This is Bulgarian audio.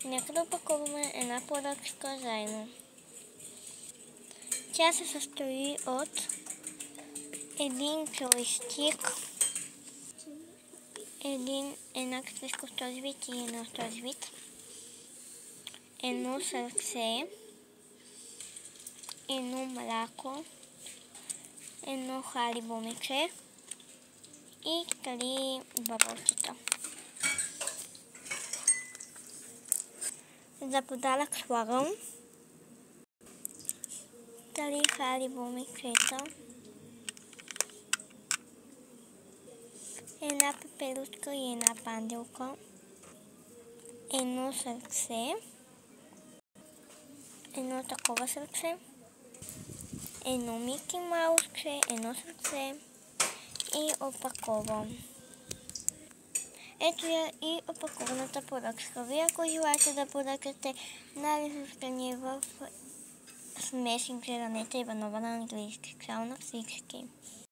Нека да опакуваме една поръчка заедно. Тя се състои от един джойстик, една катличка от този вид и една от този вид, едно сърце, едно мляко, едно харибо мече и 3 бабълчета. За подарък слагам 3 харибо мечета, една пеперутка и една панделка, едно сърце, едно такова сърце, едно Мики Маусче, едно сърце и опаковам. Ето я и опакованата поръчка. Вие, ако желаете да поръчате нарисувани в Месенджера Нета Иванова на английски, чао на всички!